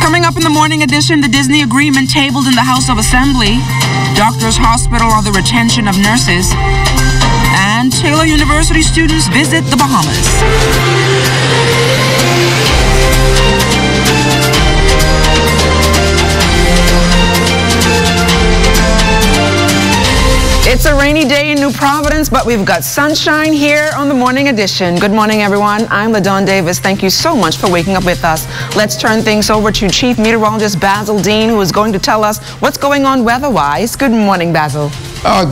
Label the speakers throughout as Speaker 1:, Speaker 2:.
Speaker 1: Coming up in the morning edition, the Disney agreement tabled in the House of Assembly. Doctors Hospital on the retention of nurses. And Taylor University students visit the Bahamas. It's a rainy day in New Providence, but we've got sunshine here on the morning edition. Good morning, everyone. I'm LaDawn Davis. Thank you so much for waking up with us. Let's turn things over to Chief Meteorologist Basil Dean, who is going to tell us what's going on weather-wise. Good morning, Basil.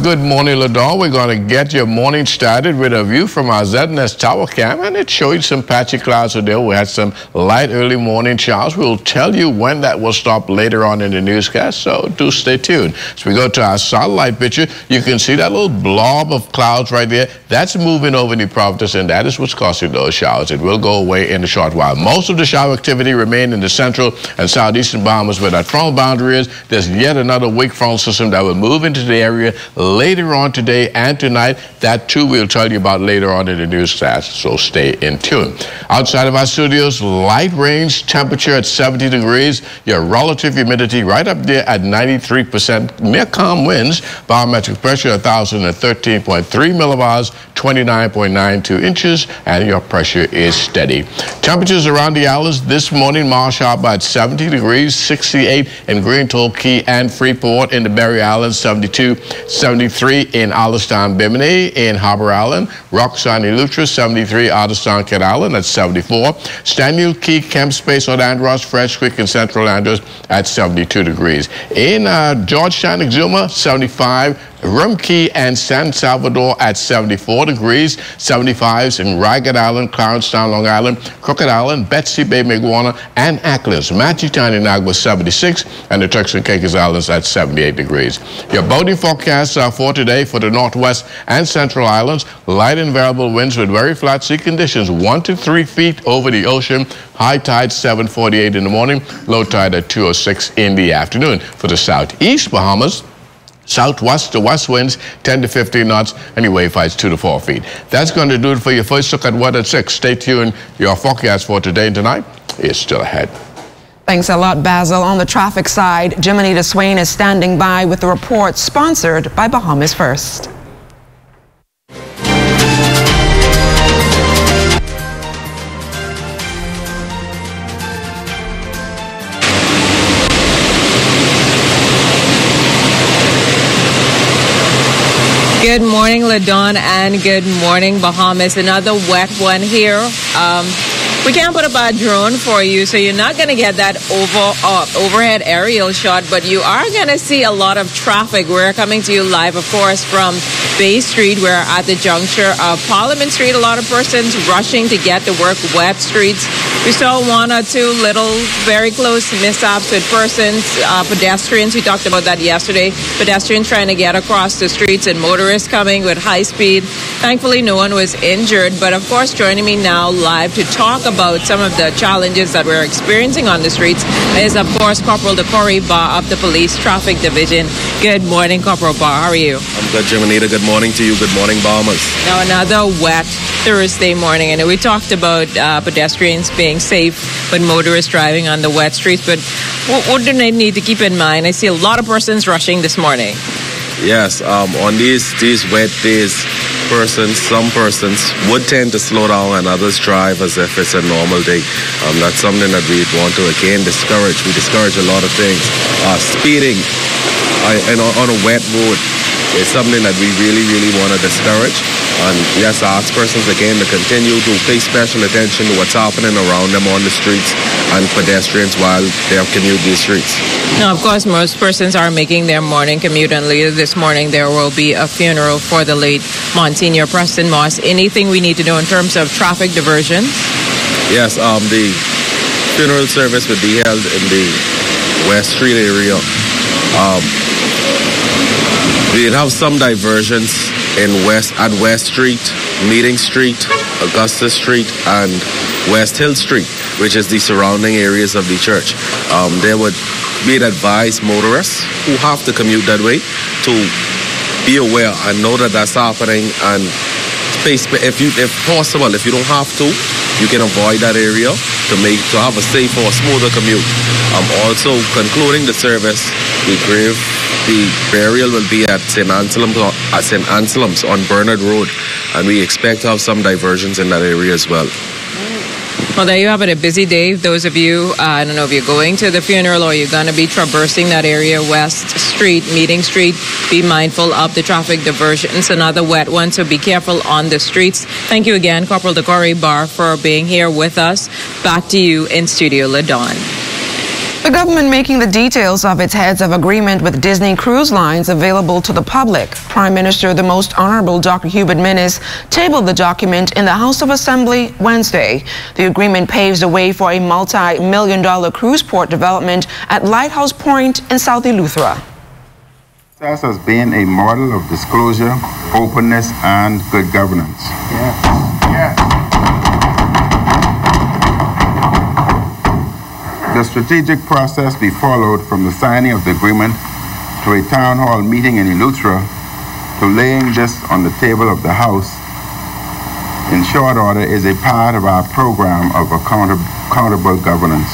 Speaker 2: Good morning, LaDawn. We're going to get your morning started with a view from our ZNS Tower Cam, and it showed some patchy clouds today. We had some light early morning showers. We'll tell you when that will stop later on in the newscast, so do stay tuned. As we go to our satellite picture, you can see that little blob of clouds right there. That's moving over New Providence, and that is what's causing those showers. It will go away in a short while. Most of the shower activity remain in the central and southeastern Bahamas, where that frontal boundary is. There's yet another weak frontal system that will move into the area later on today and tonight. That too we'll tell you about later on in the newscast, so stay in tune. Outside of our studios, light range, temperature at 70 degrees, your relative humidity right up there at 93%, near calm winds, barometric pressure 1,013.3 millibars, 29.92 inches, and your pressure is steady. Temperatures around the islands this morning: Marsh Harbor at 70 degrees, 68 in Green Toll Key and Freeport. In the Berry Islands, 72, 73 in Allenstown, Bimini. In Harbor Island, Roxanne, Eleuthera, 73, Otterstown, Cat Island at 74. Stanley Key, Kemp Space, Old Andros, Fresh Creek, and Central Andros at 72 degrees. In Georgetown, Exuma, 75. Rum Key and San Salvador at 74 degrees, 75s in Ragged Island, Clarencetown, Long Island, Crooked Island, Betsy Bay, Maguana, and Acklins. Matchetown in Nagua 76, and the Turks and Caicos Islands at 78 degrees. Your boating forecasts are for today for the Northwest and Central Islands. Light and variable winds with very flat sea conditions, 1 to 3 feet over the ocean. High tide 7:48 in the morning, low tide at 2:06 in the afternoon. For the southeast Bahamas, southwest to west winds 10 to 15 knots, and your wave heights 2 to 4 feet. That's going to do it for your first look at weather at 6. Stay tuned. Your forecast for today and tonight is still ahead.
Speaker 1: Thanks a lot, Basil. On the traffic side, Jim Anita Swain is standing by with the report sponsored by Bahamas First.
Speaker 3: Good morning, LaDawn, and good morning, Bahamas. Another wet one here. We can't put up a drone for you, so you're not going to get that overhead aerial shot, but you are going to see a lot of traffic. We're coming to you live, of course, from Bay Street. We're at the juncture of Parliament Street. A lot of persons rushing to get to work. Wet streets. We saw one or two little very close mishaps with persons, pedestrians. We talked about that yesterday. Pedestrians trying to get across the streets and motorists coming with high speed. Thankfully, no one was injured. But of course, joining me now live to talk about some of the challenges that we're experiencing on the streets is, of course, Corporal Decory Barr of the Police Traffic Division. Good morning, Corporal Barr. How are you?
Speaker 4: I'm good, Jim Anita. Good morning to you. Good morning, Bahamas.
Speaker 3: Now, another wet Thursday morning. And we talked about pedestrians being safe, but motorists driving on the wet streets. But what do they need to keep in mind? I see a lot of persons rushing this morning.
Speaker 4: Yes, on these wet days, some persons would tend to slow down and others drive as if it's a normal day. That's something that we want to, again, discourage. We discourage a lot of things. Speeding on a wet road is something that we really, really want to discourage. And yes, I ask persons again to continue to pay special attention to what's happening around them on the streets and pedestrians while they commute these streets.
Speaker 3: Now, of course, most persons are making their morning commute, and later this morning there will be a funeral for the late Monsignor Preston Moss. Anything we need to know in terms of traffic diversion?
Speaker 4: Yes, the funeral service would be held in the West Street area. We'd have some diversions in West Street, Meeting Street, Augusta Street, and West Hill Street, which is the surrounding areas of the church. There would be advised motorists who have to commute that way to be aware and know that that's happening and if possible, if you don't have to, you can avoid that area to have a safer or smoother commute. Also, concluding the service, the burial will be at St. Anselm's on Bernard Road, and we expect to have some diversions in that area as well.
Speaker 3: Well, there you have it, a busy day. Those of you, I don't know if you're going to the funeral or you're going to be traversing that area, West Street, Meeting Street, be mindful of the traffic diversions. Another wet one, so be careful on the streets. Thank you again, Corporal Decory Barr, for being here with us. Back to you in studio, LaDawn.
Speaker 1: The government making the details of its heads of agreement with Disney Cruise Lines available to the public. Prime Minister, the Most Honorable Dr. Hubert Minnis, tabled the document in the House of Assembly Wednesday. The agreement paves the way for a multi-million-dollar cruise port development at Lighthouse Point in South Eleuthera.
Speaker 5: Success has been a model of disclosure, openness, and good governance. The strategic process we followed from the signing of the agreement to a town hall meeting in Eleuthera to laying this on the table of the House in short order is a part of our program of accountable governance.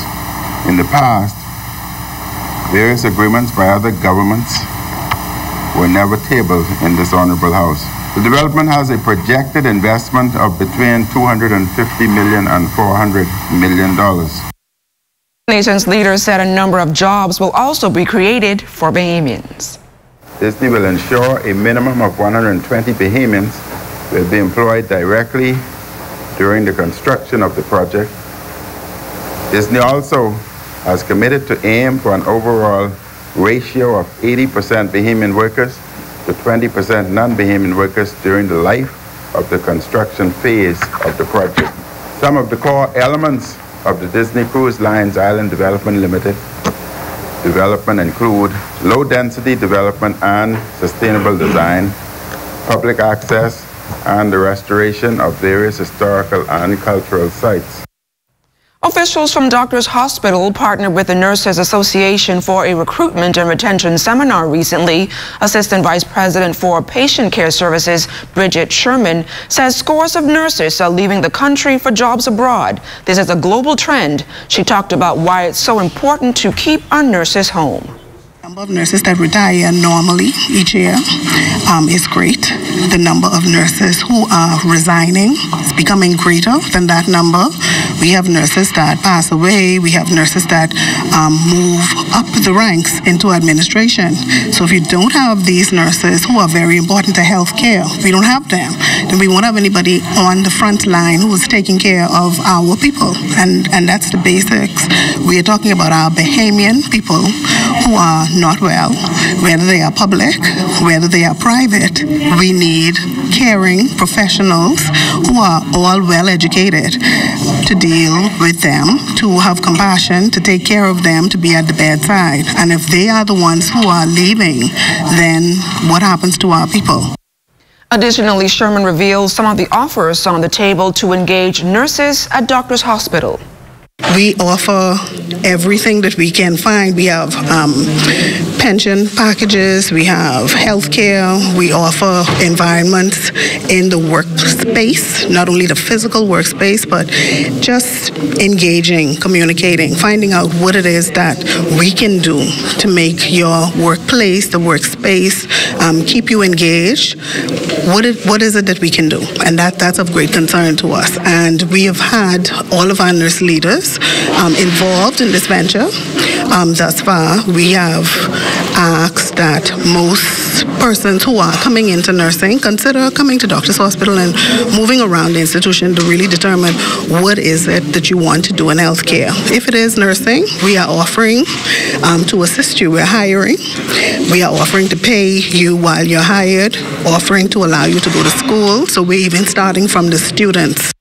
Speaker 5: In the past, various agreements by other governments were never tabled in this honorable House. The development has a projected investment of between $250 million and $400 million.
Speaker 1: The nation's leaders said a number of jobs will also be created for Bahamians.
Speaker 5: Disney will ensure a minimum of 120 Bahamians will be employed directly during the construction of the project. Disney also has committed to aim for an overall ratio of 80% Bahamian workers to 20% non-Bahamian workers during the life of the construction phase of the project. Some of the core elements of the Disney Cruise Lines Island Development Limited development include low-density development and sustainable design, public access, and the restoration of various historical and cultural sites.
Speaker 1: Officials from Doctors Hospital partnered with the Nurses Association for a recruitment and retention seminar recently. Assistant Vice President for Patient Care Services, Bridget Sherman, says scores of nurses are leaving the country for jobs abroad. This is a global trend. She talked about why it's so important to keep our nurses home.
Speaker 6: The number of nurses that retire normally each year is great. The number of nurses who are resigning is becoming greater than that number. We have nurses that pass away. We have nurses that move up the ranks into administration. So if you don't have these nurses who are very important to healthcare, if we don't have them, then we won't have anybody on the front line who is taking care of our people. And that's the basics. We are talking about our Bahamian people who are not well, whether they are public, whether they are private. We need caring professionals who are all well educated to deal with them, to have compassion, to take care of them, to be at the bedside. And if they are the ones who are leaving, then what happens to our people?
Speaker 1: Additionally, Sherman reveals some of the offers on the table to engage nurses at Doctors Hospital.
Speaker 6: We offer everything that we can find. We have pension packages, we have health care, we offer environments in the workspace, not only the physical workspace, but just engaging, communicating, finding out what it is that we can do to make your workplace, the workspace, keep you engaged. What is it that we can do? And that's of great concern to us. And we have had all of our nurse leaders involved in this venture. Thus far, we have asked that most persons who are coming into nursing consider coming to Doctors Hospital and moving around the institution to really determine what is it that you want to do in healthcare. If it is nursing, we are offering to assist you. We're hiring. We are offering to pay you while you're hired, offering to allow you to go to school. So we're even starting from the students.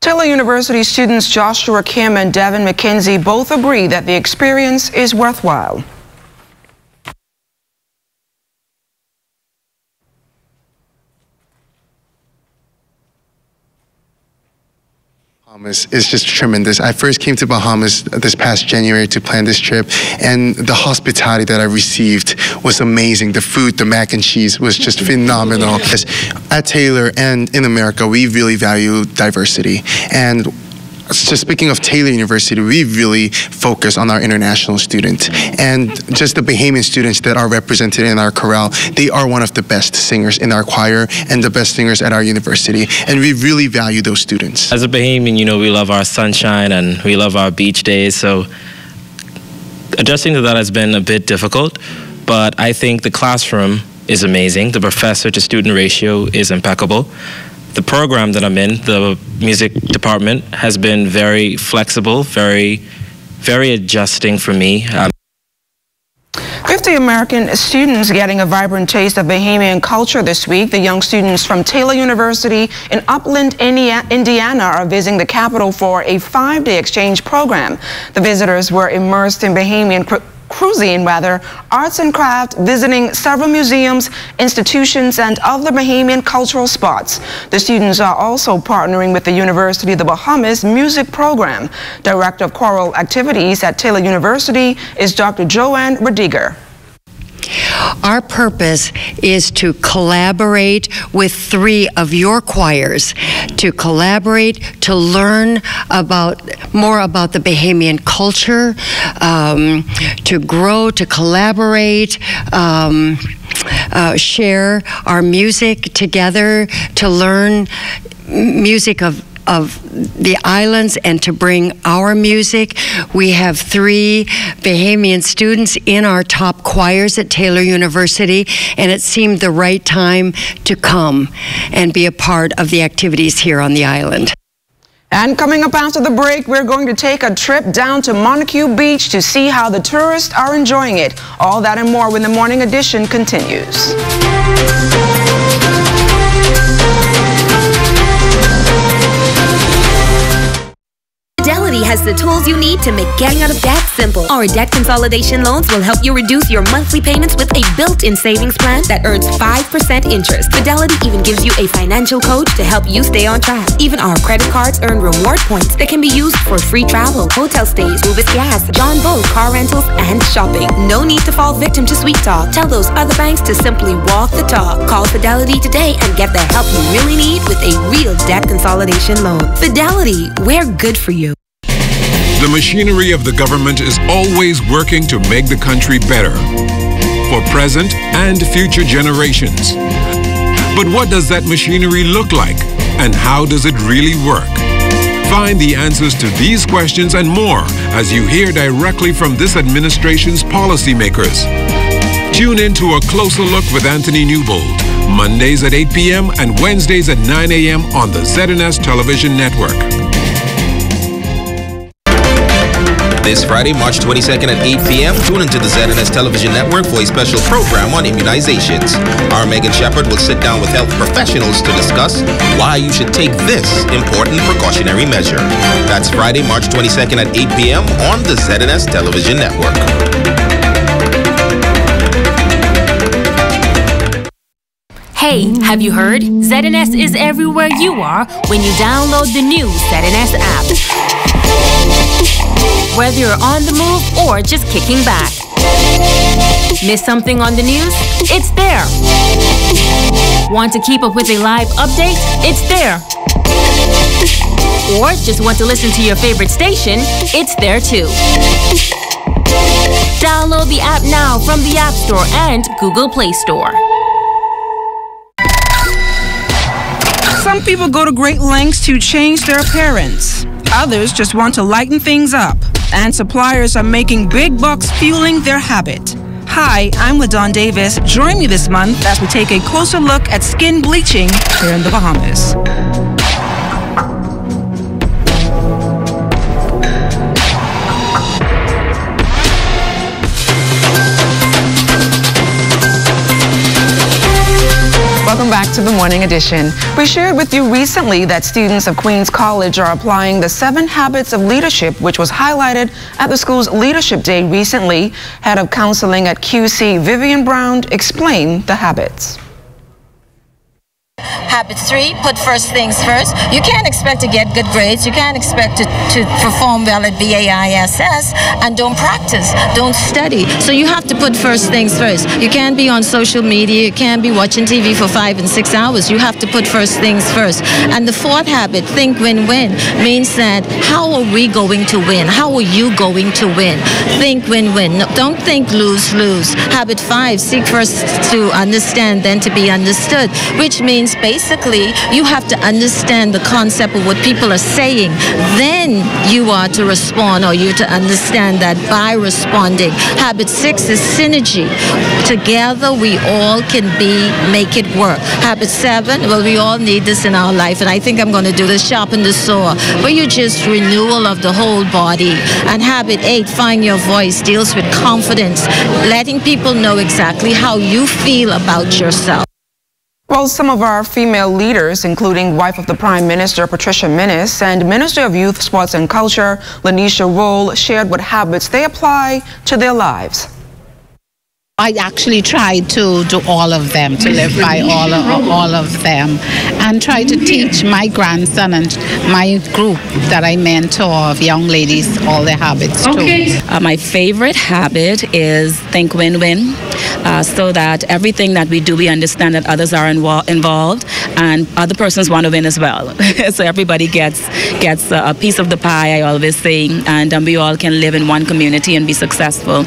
Speaker 1: Taylor University students Joshua Kim and Devin McKenzie both agree that the experience is worthwhile.
Speaker 7: It's just tremendous. I first came to Bahamas this past January to plan this trip, and the hospitality that I received was amazing. The food, the mac and cheese was just phenomenal. At Taylor and in America, we really value diversity. And just speaking of Taylor University, we really focus on our international students, and just the Bahamian students that are represented in our chorale. They are one of the best singers in our choir and the best singers at our university, and we really value those students.
Speaker 8: As a Bahamian, you know, we love our sunshine and we love our beach days, so adjusting to that has been a bit difficult, but I think the classroom is amazing. The professor to student ratio is impeccable. The program that I'm in, the music department, has been very flexible, very adjusting for me.
Speaker 1: 50 American students getting a vibrant taste of Bahamian culture this week. The young students from Taylor University in Upland, Indiana are visiting the capital for a 5-day exchange program. The visitors were immersed in Bahamian cuisine, arts and craft, visiting several museums, institutions, and other Bahamian cultural spots. The students are also partnering with the University of the Bahamas Music Program. Director of Choral Activities at Taylor University is Dr. Joanne Rediger.
Speaker 9: Our purpose is to collaborate with 3 of your choirs, to collaborate, to learn more about the Bahamian culture, to grow, to collaborate, share our music together, to learn music of the islands and to bring our music. We have 3 Bahamian students in our top choirs at Taylor University, and it seemed the right time to come and be a part of the activities here on the island.
Speaker 1: And coming up after the break, we're going to take a trip down to Montague Beach to see how the tourists are enjoying it. All that and more when the morning edition continues.
Speaker 10: Fidelity has the tools you need to make getting out of debt simple. Our debt consolidation loans will help you reduce your monthly payments with a built-in savings plan that earns 5% interest. Fidelity even gives you a financial coach to help you stay on track. Even our credit cards earn reward points that can be used for free travel, hotel stays, Uvis gas, John Bull, car rentals, and shopping. No need to fall victim to sweet talk. Tell those other banks to simply walk the talk. Call Fidelity today and get the help you really need with a real debt consolidation loan. Fidelity, we're good for you.
Speaker 11: The machinery of the government is always working to make the country better for present and future generations. But what does that machinery look like, and how does it really work? Find the answers to these questions and more as you hear directly from this administration's policymakers. Tune in to A Closer Look with Anthony Newbold, Mondays at 8 p.m. and Wednesdays at 9 a.m. on the ZNS Television Network.
Speaker 12: This Friday, March 22nd at 8 p.m., tune into the ZNS Television Network for a special program on immunizations. Our Megan Shepard will sit down with health professionals to discuss why you should take this important precautionary measure. That's Friday, March 22nd at 8 p.m. on the ZNS Television Network.
Speaker 13: Hey, have you heard? ZNS is everywhere you are when you download the new ZNS app. Whether you're on the move or just kicking back. Miss something on the news? It's there. Want to keep up with a live update? It's there. Or just want to listen to your favorite station? It's there too. Download the app now from the App Store and Google Play Store.
Speaker 1: Some people go to great lengths to change their appearance. Others just want to lighten things up. And suppliers are making big bucks fueling their habit. Hi, I'm LaDawn Davis. Join me this month as we take a closer look at skin bleaching here in the Bahamas. Welcome back to the Morning Edition. We shared with you recently that students of Queens College are applying the 7 Habits of Leadership, which was highlighted at the school's Leadership Day recently. Head of Counseling at QC, Vivian Brown, explained the habits.
Speaker 14: Habit 3, put first things first. You can't expect to get good grades. You can't expect to perform well at BAISS and don't practice, don't study. So you have to put first things first. You can't be on social media. You can't be watching TV for 5 and 6 hours. You have to put first things first. And the fourth habit, think win-win, means that how are we going to win? How are you going to win? Think win-win. No, don't think lose-lose. Habit 5, seek first to understand, then to be understood, which means basically you have to understand the concept of what people are saying. Then you are to respond, or you to understand that by responding. Habit 6 is synergy. Together we all can make it work. Habit 7, well, we all need this in our life, and I think I'm going to do this, sharpen the saw, where you just renewal of the whole body. And habit 8, find your voice, deals with confidence, letting people know exactly how you feel about yourself.
Speaker 1: Well, some of our female leaders, including wife of the Prime Minister, Patricia Minnis, and Minister of Youth, Sports and Culture, Lanisha Roll, shared what habits they apply to their lives.
Speaker 15: I actually tried to do all of them, to live by all of them, and try to teach my grandson and my group that I mentor of young ladies all their habits too.
Speaker 16: My favorite habit is think win-win, so that everything that we do, we understand that others are involved and other persons want to win as well. So everybody gets a piece of the pie, I always say, and we all can live in one community and be successful.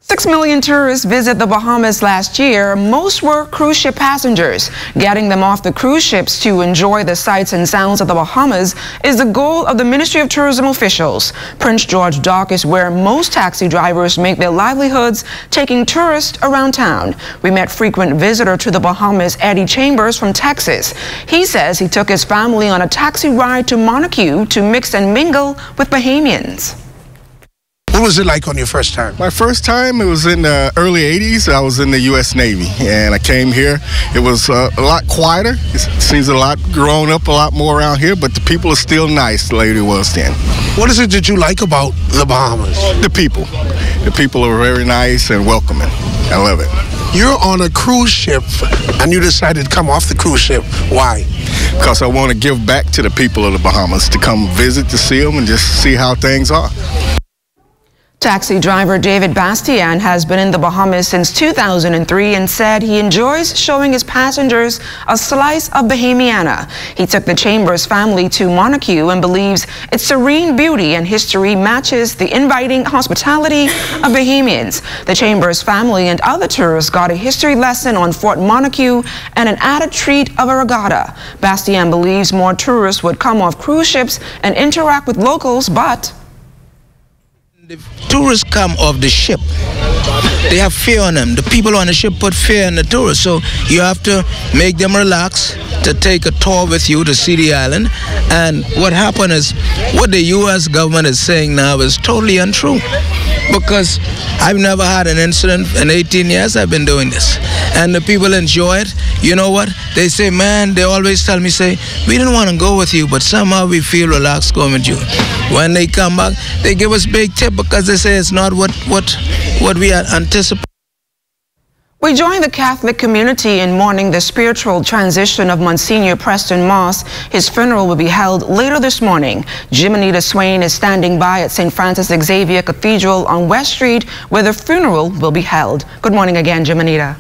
Speaker 1: 6 million tourists visit the Bahamas last year. Most were cruise ship passengers. Getting them off the cruise ships to enjoy the sights and sounds of the Bahamas is the goal of the Ministry of Tourism officials. Prince George Dock is where most taxi drivers make their livelihoods, taking tourists around town. We met frequent visitor to the Bahamas, Eddie Chambers from Texas. He says he took his family on a taxi ride to Monarque to mix and mingle with Bahamians.
Speaker 17: What was it like on your first time?
Speaker 18: My first time, it was in the early 80s. I was in the U.S. Navy, and I came here. It was a lot quieter. It seems a lot grown up, a lot more around here, but the people are still nice, the lady was then.
Speaker 17: What is it that you like about the Bahamas?
Speaker 18: The people. The people are very nice and welcoming. I love it.
Speaker 17: You're on a cruise ship, and you decided to come off the cruise ship. Why?
Speaker 18: Because I want to give back to the people of the Bahamas, to come visit, to see them, and just see how things are.
Speaker 1: Taxi driver David Bastian has been in the Bahamas since 2003 and said he enjoys showing his passengers a slice of Bahamiana. He took the Chambers family to Monarque and believes its serene beauty and history matches the inviting hospitality of Bahamians. The Chambers family and other tourists got a history lesson on Fort Monarque and an added treat of a regatta. Bastian believes more tourists would come off cruise ships and interact with locals, but
Speaker 19: the tourists come off the ship, they have fear on them. The people on the ship put fear in the tourists. So you have to make them relax, to take a tour with you to see the island. And what happened is, what the U.S. government is saying now is totally untrue. Because I've never had an incident in 18 years I've been doing this. And the people enjoy it. You know what? They say, man, they always tell me, say, we didn't want to go with you, but somehow we feel relaxed going with you. When they come back, they give us big tip because they say it's not what we had anticipated.
Speaker 1: We join the Catholic community in mourning the spiritual transition of Monsignor Preston Moss. His funeral will be held later this morning. Jimenita Swain is standing by at St. Francis Xavier Cathedral on West Street, where the funeral will be held. Good morning again, Jimenita.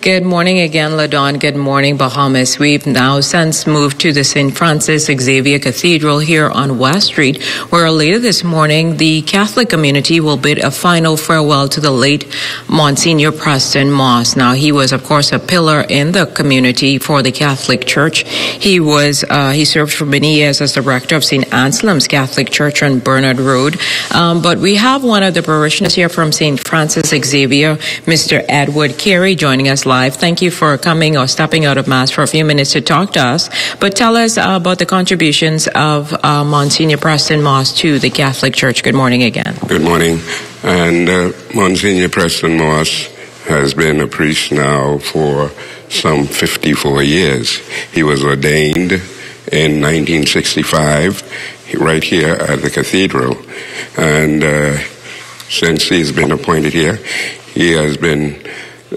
Speaker 3: Good morning again, LaDawn. Good morning, Bahamas. We've now since moved to the St. Francis Xavier Cathedral here on West Street, where later this morning, the Catholic community will bid a final farewell to the late Monsignor Preston Moss. Now, he was, of course, a pillar in the community for the Catholic Church. He served for many years as director of St. Anselm's Catholic Church on Bernard Road. But we have one of the parishioners here from St. Francis Xavier, Mr. Edward Carey, joining us live. Thank you for coming or stepping out of Mass for a few minutes to talk to us. But tell us about the contributions of Monsignor Preston Moss to the Catholic Church. Good morning again.
Speaker 20: Good morning. And Monsignor Preston Moss has been a priest now for some 54 years. He was ordained in 1965 right here at the cathedral. And since he's been appointed here, he has been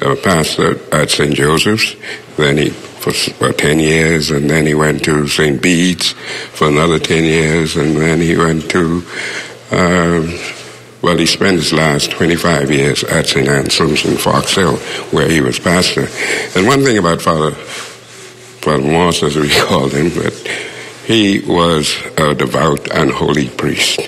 Speaker 20: a pastor at St. Joseph's, then he for about 10 years, and then he went to St. Bede's for another 10 years, and then he went to, well, he spent his last 25 years at St. Anselm's in Fox Hill, where he was pastor. And one thing about Father Morse, as we called him, but he was a devout and holy priest.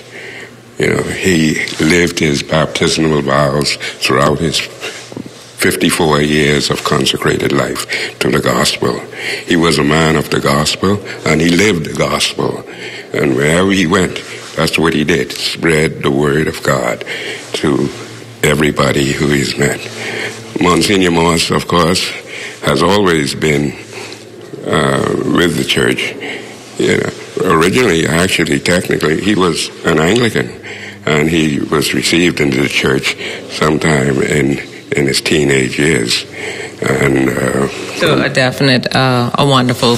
Speaker 20: You know, he lived his baptismal vows throughout his 54 years of consecrated life to the gospel. He was a man of the gospel, and he lived the gospel. And wherever he went, that's what he did, spread the word of God to everybody who he's met. Monsignor Morse, of course, has always been with the church. You know, originally, actually, technically, he was an Anglican, and he was received into the church sometime in his teenage years. And
Speaker 3: so a definite, a wonderful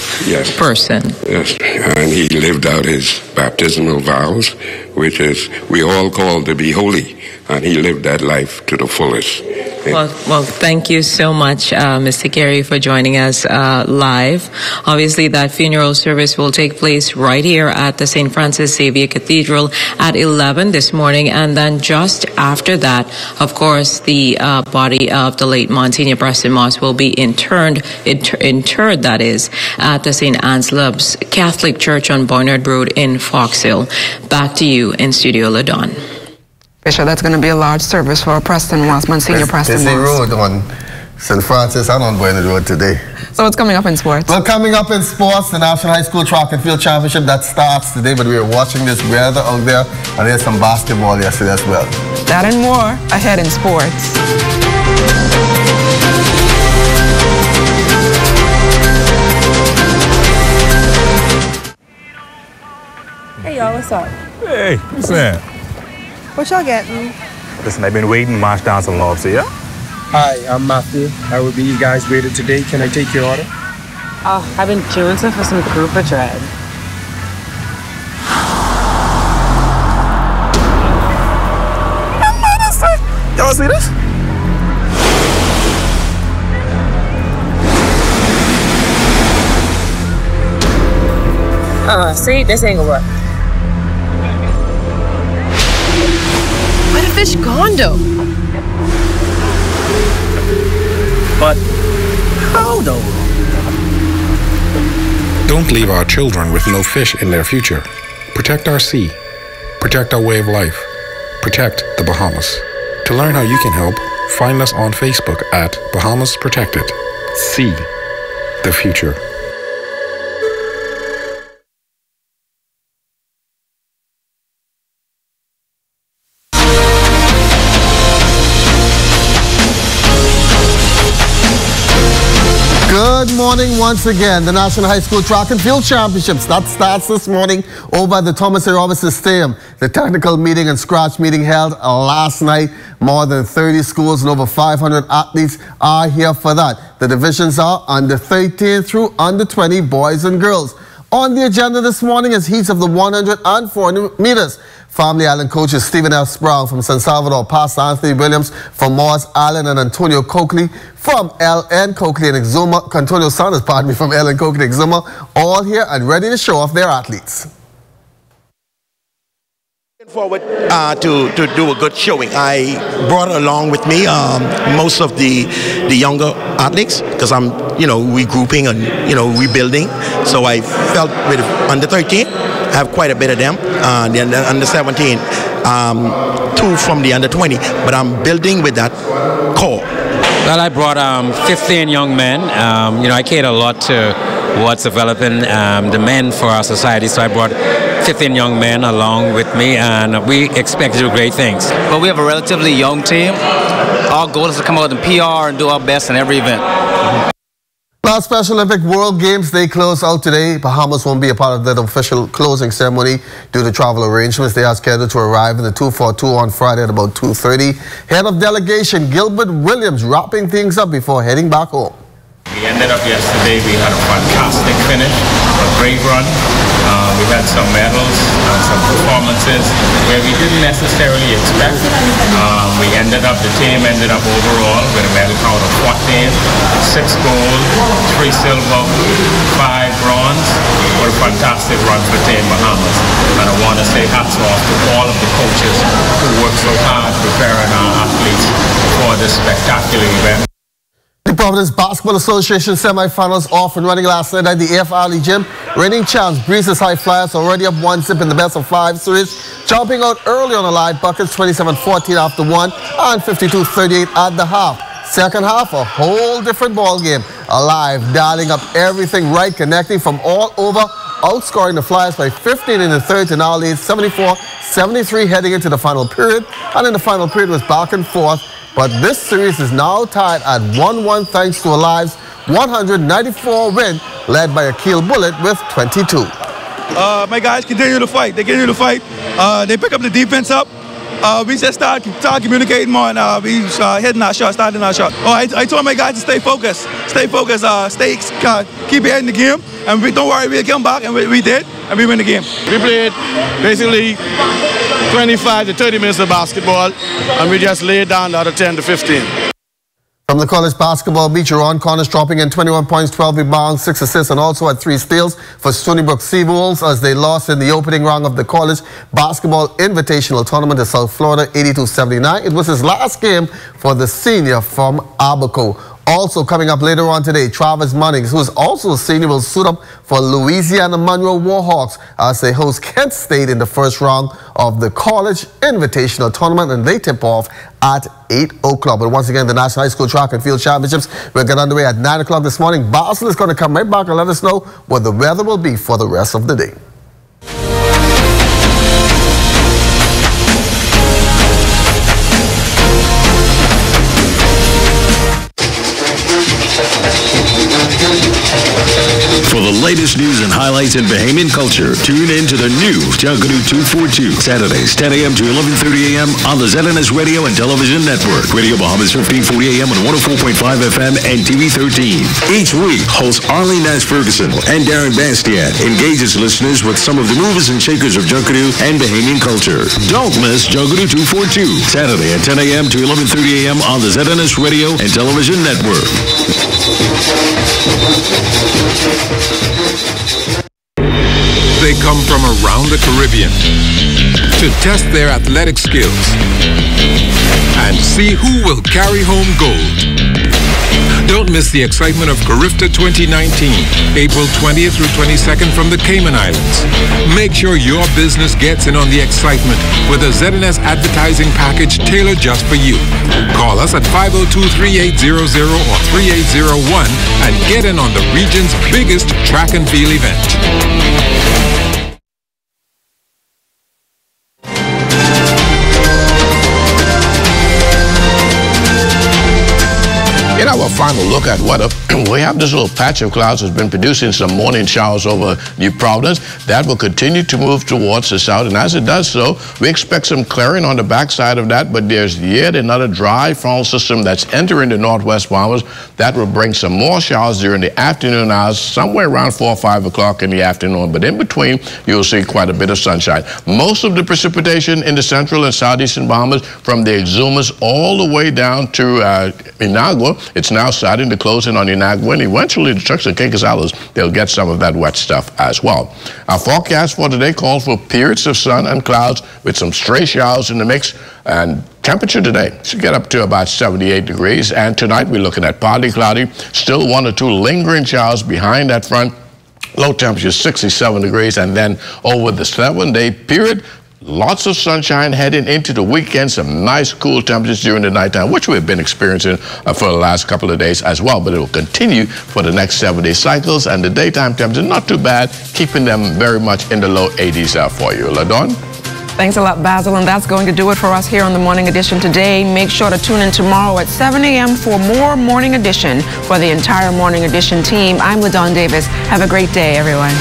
Speaker 3: person.
Speaker 20: Yes, and he lived out his baptismal vows, which is we all called to be holy, and he lived that life to the fullest.
Speaker 3: Well, thank you so much, Mr. Carey, for joining us live. Obviously, that funeral service will take place right here at the St. Francis Xavier Cathedral at 11 this morning, and then just after that, of course, the body of the late Monsignor Preston Moss will be interred, that is, at the St. Anselm's Catholic Church on Barnard Road in Fox Hill. Back to you in Studio LaDawn.
Speaker 1: Bishop, that's going to be a large service for Preston Moss, Monsignor Preston Moss.
Speaker 21: There's a road on St. Francis and on Barnard Road today.
Speaker 1: So what's coming up in sports?
Speaker 21: Well, coming up in sports, the National High School Track and Field Championship, that starts today, but we are watching this weather out there, and there's some basketball yesterday as well.
Speaker 1: That and more ahead in sports.
Speaker 22: Hey y'all, what's up?
Speaker 23: Hey, what's that?
Speaker 22: What y'all getting?
Speaker 23: Listen, I've been waiting to mash down some lobster, yeah?
Speaker 24: Hi, I'm Matthew. I will be you guys' waiter today. Can I take your order?
Speaker 22: Oh, I've been jonesing for some grouper dread.
Speaker 23: Y'all see this?
Speaker 22: See, this ain't gonna work. Where the fish gone, though?
Speaker 23: But how, though?
Speaker 25: Don't leave our children with no fish in their future. Protect our sea. Protect our way of life. Protect the Bahamas. To learn how you can help, find us on Facebook at Bahamas Protected. See the future.
Speaker 21: Good morning once again. The National High School Track and Field Championships, that starts this morning over at the Thomas A. Robinson Stadium. The technical meeting and scratch meeting held last night. More than 30 schools and over 500 athletes are here for that. The divisions are under 13 through under 20 boys and girls. On the agenda this morning is heats of the 100 and 400 meters. Family Island coaches Stephen F. Sproul from San Salvador, Pastor Anthony Williams from Morris Island, and Antonio Coakley from LN Coakley and Exuma, Antonio Sanders, pardon me, from LN Coakley and Exuma, all here and ready to show off their athletes.
Speaker 26: Forward to do a good showing. I brought along with me most of the younger athletes because I'm regrouping and rebuilding. So I felt with under 13, I have quite a bit of them. The under 17, 2 from the under 20, but I'm building with that core.
Speaker 27: Well, I brought 15 young men. I cater a lot to what's developing the men for our society, so I brought 15 young men along with me, and we expect to do great things.
Speaker 28: Well, we have a relatively young team. Our goal is to come out in PR and do our best in every event.
Speaker 21: Last Special Olympic World Games, they close out today. Bahamas won't be a part of that official closing ceremony due to travel arrangements. They are scheduled to arrive in the 242 on Friday at about 2:30. Head of delegation Gilbert Williams wrapping things up before heading back home.
Speaker 29: We ended up yesterday, we had a fantastic finish, a great run. We had some medals and some
Speaker 27: performances where we didn't necessarily expect. The team ended up overall with a medal count of 14, 6 gold, 3 silver, 5 bronze. What a fantastic run for Team Bahamas. And I want to say hats off to all of the coaches who worked so hard preparing our athletes for this spectacular event.
Speaker 21: The Providence Basketball Association semifinals off and running last night at the AF Arley Gym. Reigning champs Breezes High Flyers already up 1-0 in the best-of-5 series, jumping out early on the live buckets, 27-14 after 1 and 52-38 at the half. Second half, a whole different ball game. Alive, dialing up everything right, connecting from all over, outscoring the Flyers by 15 in the third to now lead 74-73 heading into the final period. And in the final period was back and forth. But this series is now tied at 1-1 thanks to Alive's 194 win, led by Akil Bullet with 22.
Speaker 2: My guys continue to fight. They continue to fight. They pick up the defense up. We just start communicating more, and we hitting our shot, starting our shot. I told my guys to stay focused, keep your head in the game, and don't worry, we'll come back, and we did, and we win the game.
Speaker 4: We played basically 25 to 30 minutes of basketball, and we just laid down the other 10 to 15.
Speaker 21: From the college basketball beach, Ron Connors dropping in 21 points, 12 rebounds, 6 assists, and also had 3 steals for Stony Brook Seawolves as they lost in the opening round of the college basketball invitational tournament to South Florida, 82-79. It was his last game for the senior from Abaco. Also coming up later on today, Travis Munnings, who is also a senior, will suit up for Louisiana Monroe Warhawks as they host Kent State in the first round of the college invitational tournament, and they tip off at 8 o'clock. But once again, the National High School Track and Field Championships will get underway at 9 o'clock this morning. Basel is going to come right back and let us know what the weather will be for the rest of the day.
Speaker 5: For the latest news and highlights in Bahamian culture, tune in to the new Junkanoo 242, Saturdays, 10 a.m. to 11:30 a.m. on the ZNS Radio and Television Network. Radio Bahamas 1540 a.m. on 104.5 FM and TV 13. Each week, host Arlene Nash Ferguson and Darren Bastian engages listeners with some of the movers and shakers of Junkanoo and Bahamian culture. Don't miss Junkanoo 242, Saturday at 10 a.m. to 11:30 a.m. on the ZNS Radio and Television Network.
Speaker 6: They come from around the Caribbean to test their athletic skills and see who will carry home gold. Don't miss the excitement of Carifta 2019, April 20th through 22nd from the Cayman Islands. Make sure your business gets in on the excitement with a ZNS advertising package tailored just for you. Call us at 502-3800 or 3801 and get in on the region's biggest track and field event.
Speaker 7: In our final look at weather, we have this little patch of clouds that's been producing some morning showers over New Providence. That will continue to move towards the south, and as it does so, we expect some clearing on the backside of that, but there's yet another dry frontal system that's entering the northwest Bahamas. That will bring some more showers during the afternoon hours, somewhere around 4 or 5 o'clock in the afternoon, but in between, you'll see quite a bit of sunshine. Most of the precipitation in the central and southeastern Bahamas, from the Exumas all the way down to Inagua. It's now starting to close in on Inagua, and eventually the Turks and Caicos Islands, they'll get some of that wet stuff as well. Our forecast for today calls for periods of sun and clouds with some stray showers in the mix, and temperature today should get up to about 78 degrees, and tonight we're looking at partly cloudy, still 1 or 2 lingering showers behind that front. Low temperature 67 degrees, and then over the 7-day period, lots of sunshine heading into the weekend, some nice cool temperatures during the nighttime, which we've been experiencing for the last couple of days as well, but it will continue for the next 7-day cycles, and the daytime temperature not too bad, keeping them very much in the low 80s for you. LaDawn?
Speaker 1: Thanks a lot, Basil, and that's going to do it for us here on the Morning Edition today. Make sure to tune in tomorrow at 7 a.m. for more Morning Edition. For the entire Morning Edition team, I'm LaDawn Davis. Have a great day, everyone.